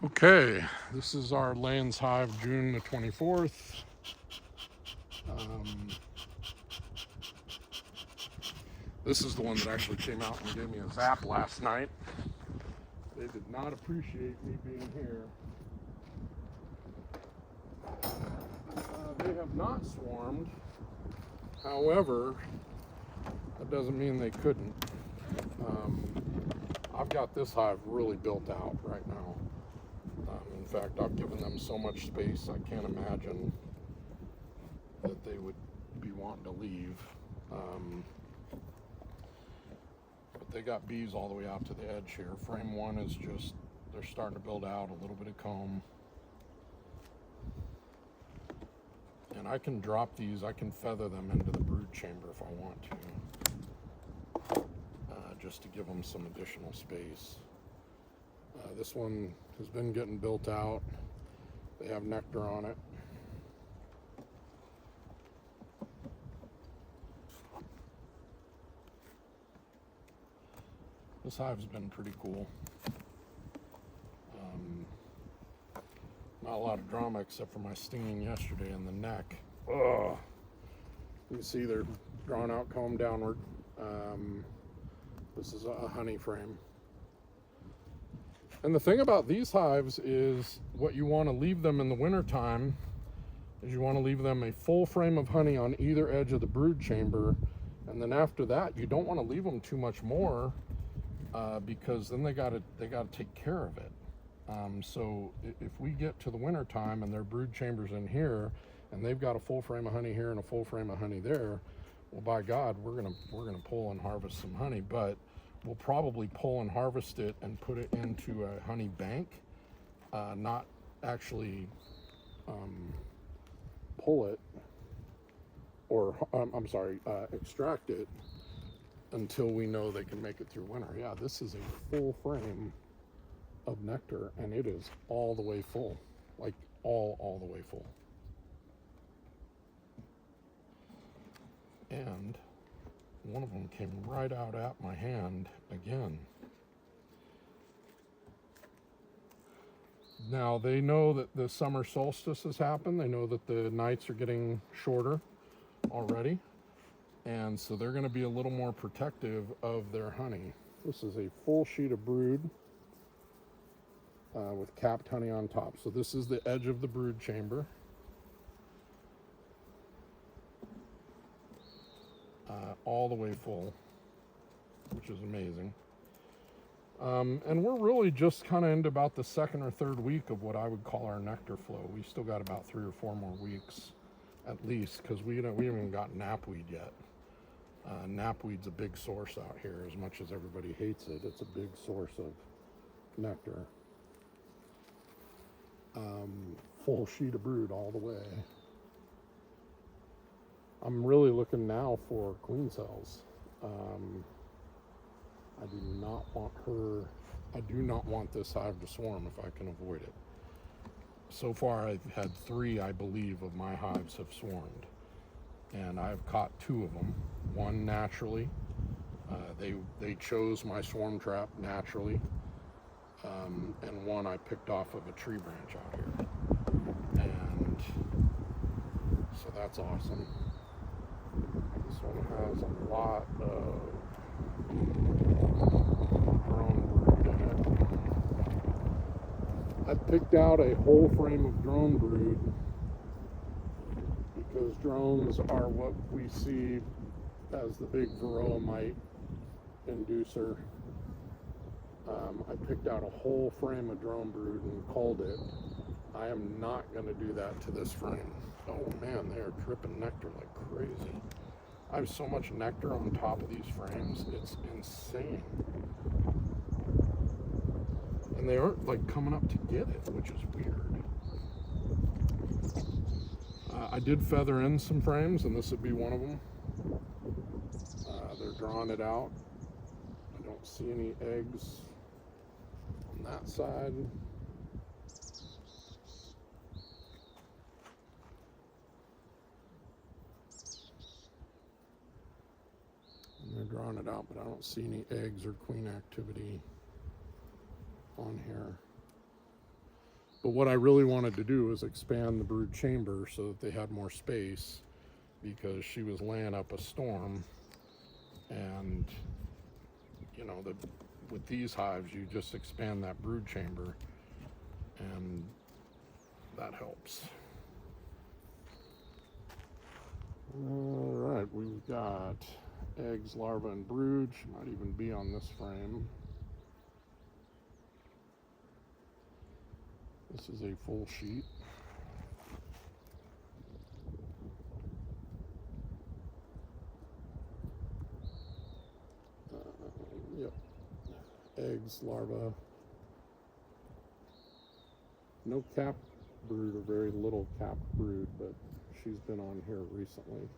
Okay, this is our Layens hive, June the 24th. This is the one that actually came out and gave me a zap last night. They did not appreciate me being here. They have not swarmed. However, that doesn't mean they couldn't. I've got this hive really built out right now. In fact, I've given them so much space, I can't imagine that they would be wanting to leave. But they got bees all the way out to the edge here. Frame one is just, they're starting to build out a little bit of comb. And I can drop these, I can feather them into the brood chamber if I want to. Just to give them some additional space. This one has been getting built out. They have nectar on it. This hive's been pretty cool. Not a lot of drama except for my stinging yesterday in the neck. Ugh. You can see they're drawn out comb downward. This is a honey frame. And the thing about these hives is what you want to leave them in the wintertime is you want to leave them a full frame of honey on either edge of the brood chamber. And then after that, you don't want to leave them too much more because then they gotta take care of it. So if we get to the winter time and their brood chambers in here and they've got a full frame of honey here and a full frame of honey there, well, by God, we're gonna pull and harvest some honey, but we'll probably pull and harvest it and put it into a honey bank, not actually pull it or extract it until we know they can make it through winter. Yeah, this is a full frame of nectar and it is all the way full, like all the way full. And one of them came right out at my hand again. Now they know that the summer solstice has happened. They know that the nights are getting shorter already. And so they're going to be a little more protective of their honey. This is a full sheet of brood with capped honey on top. So this is the edge of the brood chamber. All the way full, which is amazing. And we're really just kind of into about the second or third week of what I would call our nectar flow. We still got about 3 or 4 more weeks at least, because we haven't even got knapweed yet. Knapweed's a big source out here. As much as everybody hates it, it's a big source of nectar. Full sheet of brood all the way. I'm really looking now for queen cells. I do not want this hive to swarm if I can avoid it. So far I've had 3, I believe, of my hives have swarmed. And I've caught 2 of them. One naturally. They chose my swarm trap naturally. And one I picked off of a tree branch out here. And so that's awesome. This one has a lot of drone brood in it. I picked out a whole frame of drone brood because drones are what we see as the big varroa mite inducer. I picked out a whole frame of drone brood and culled it. I am not going to do that to this frame. Oh man, they are dripping nectar like crazy. I have so much nectar on top of these frames, it's insane. And they aren't like coming up to get it, which is weird. I did feather in some frames, and this would be one of them. They're drawing it out. I don't see any eggs on that side. They're drawing it out, but I don't see any eggs or queen activity on here. But what I really wanted to do was expand the brood chamber so that they had more space, because she was laying up a storm. And you know, with these hives, you just expand that brood chamber, and that helps. All right, we've got eggs, larvae, and brood. She might even be on this frame. This is a full sheet. Yep. Eggs, larvae. No cap brood, or very little cap brood, but she's been on here recently.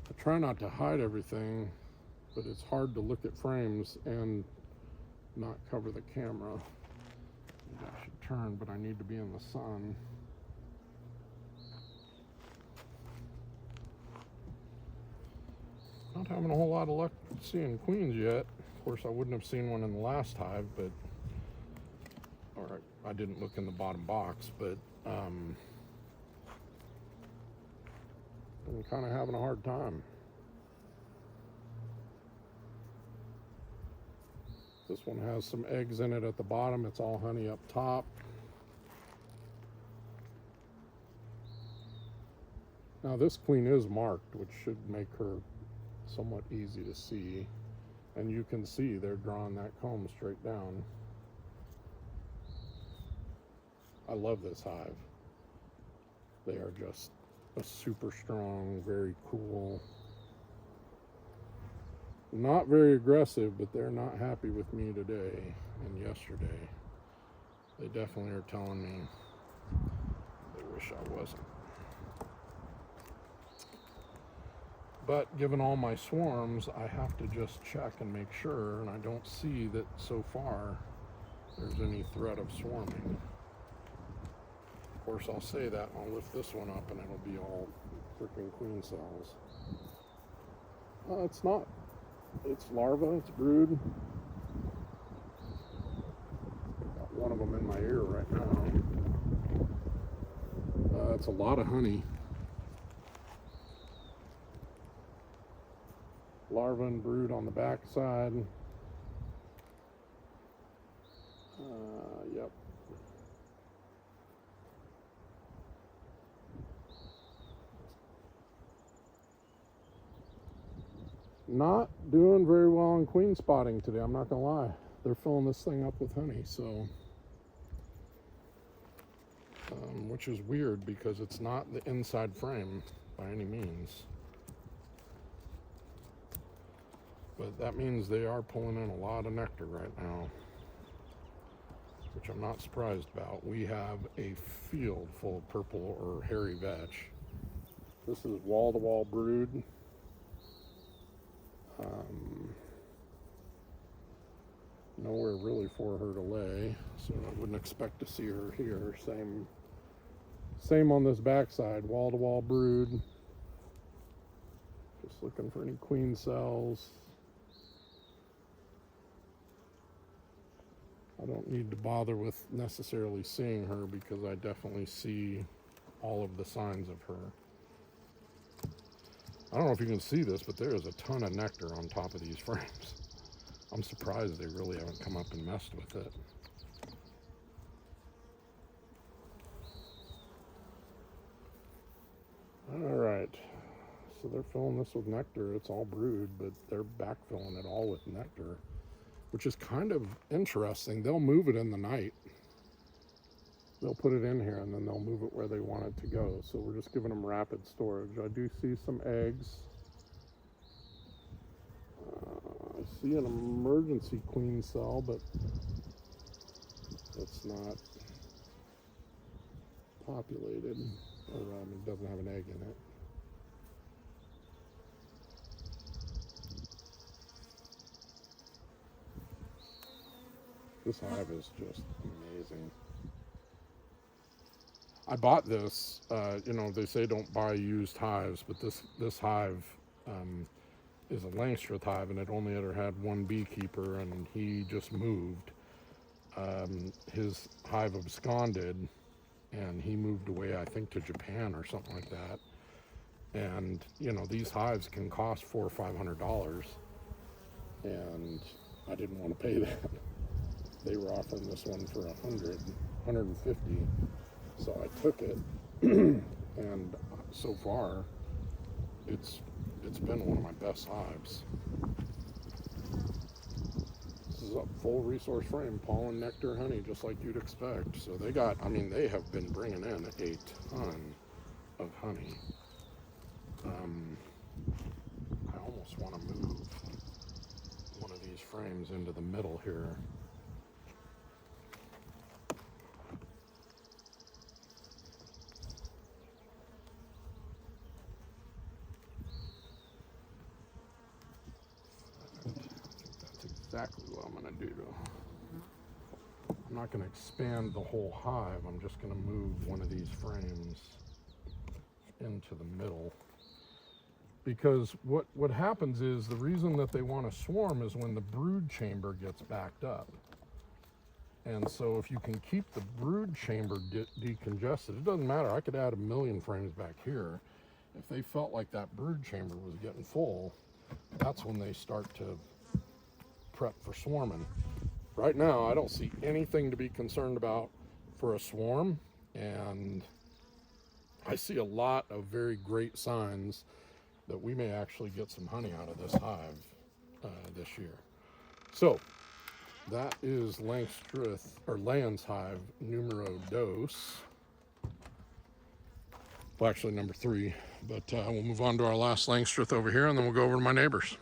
I try not to hide everything, but it's hard to look at frames and not cover the camera. Maybe I should turn, but I need to be in the sun. Not having a whole lot of luck seeing queens yet. Of course, I wouldn't have seen one in the last hive, but, or I didn't look in the bottom box, but been kind of having a hard time. This one has some eggs in it at the bottom. It's all honey up top. Now this queen is marked, which should make her somewhat easy to see. And you can see they're drawing that comb straight down. I love this hive. They are just a super strong, very cool. Not very aggressive, but they're not happy with me today and yesterday. They definitely are telling me they wish I wasn't. But given all my swarms, I have to just check and make sure, and I don't see that so far there's any threat of swarming. Of course, I'll say that, and I'll lift this one up, and it'll be all freaking queen cells. It's not. It's larvae, it's brood. Got one of them in my ear right now. It's a lot of honey. Larvae and brood on the back side. Yep. Not doing very well on queen spotting today, I'm not gonna lie. They're filling this thing up with honey, so which is weird because it's not the inside frame by any means. But that means they are pulling in a lot of nectar right now, which I'm not surprised about. We have a field full of purple or hairy vetch. This is wall-to-wall brood. Nowhere really for her to lay, so I wouldn't expect to see her here. Same on this backside, wall-to-wall brood. Just looking for any queen cells. I don't need to bother with necessarily seeing her because I definitely see all of the signs of her. I don't know if you can see this, but there is a ton of nectar on top of these frames. I'm surprised they really haven't come up and messed with it. All right, so they're filling this with nectar. It's all brood, but they're backfilling it all with nectar, which is kind of interesting. They'll move it in the night. They'll put it in here and then they'll move it where they want it to go. So we're just giving them rapid storage. I do see some eggs. I see an emergency queen cell, but it's not populated, or it doesn't have an egg in it. This hive is just amazing. I bought this, you know, they say don't buy used hives, but this hive is a Langstroth hive, and it only ever had one beekeeper, and he just moved. His hive absconded, and he moved away, I think, to Japan or something like that. And you know, these hives can cost $400 or $500, and I didn't want to pay that. They were offering this one for 150, so I took it. And so far, it's been one of my best hives. This is a full resource frame, pollen, nectar, honey, just like you'd expect. So they got, I mean, they have been bringing in a ton of honey. I almost want to move one of these frames into the middle here. Exactly what I'm going to do. I'm not going to expand the whole hive. I'm just going to move one of these frames into the middle. Because what happens is, the reason that they want to swarm is when the brood chamber gets backed up. And so if you can keep the brood chamber decongested, it doesn't matter. I could add 1,000,000 frames back here. If they felt like that brood chamber was getting full, that's when they start to prep for swarming. Right now, I don't see anything to be concerned about for a swarm, and I see a lot of very great signs that we may actually get some honey out of this hive this year. So that is Langstroth, or Layens hive numero dos. Well, actually number 3, but we'll move on to our last Langstroth over here, and then we'll go over to my neighbors.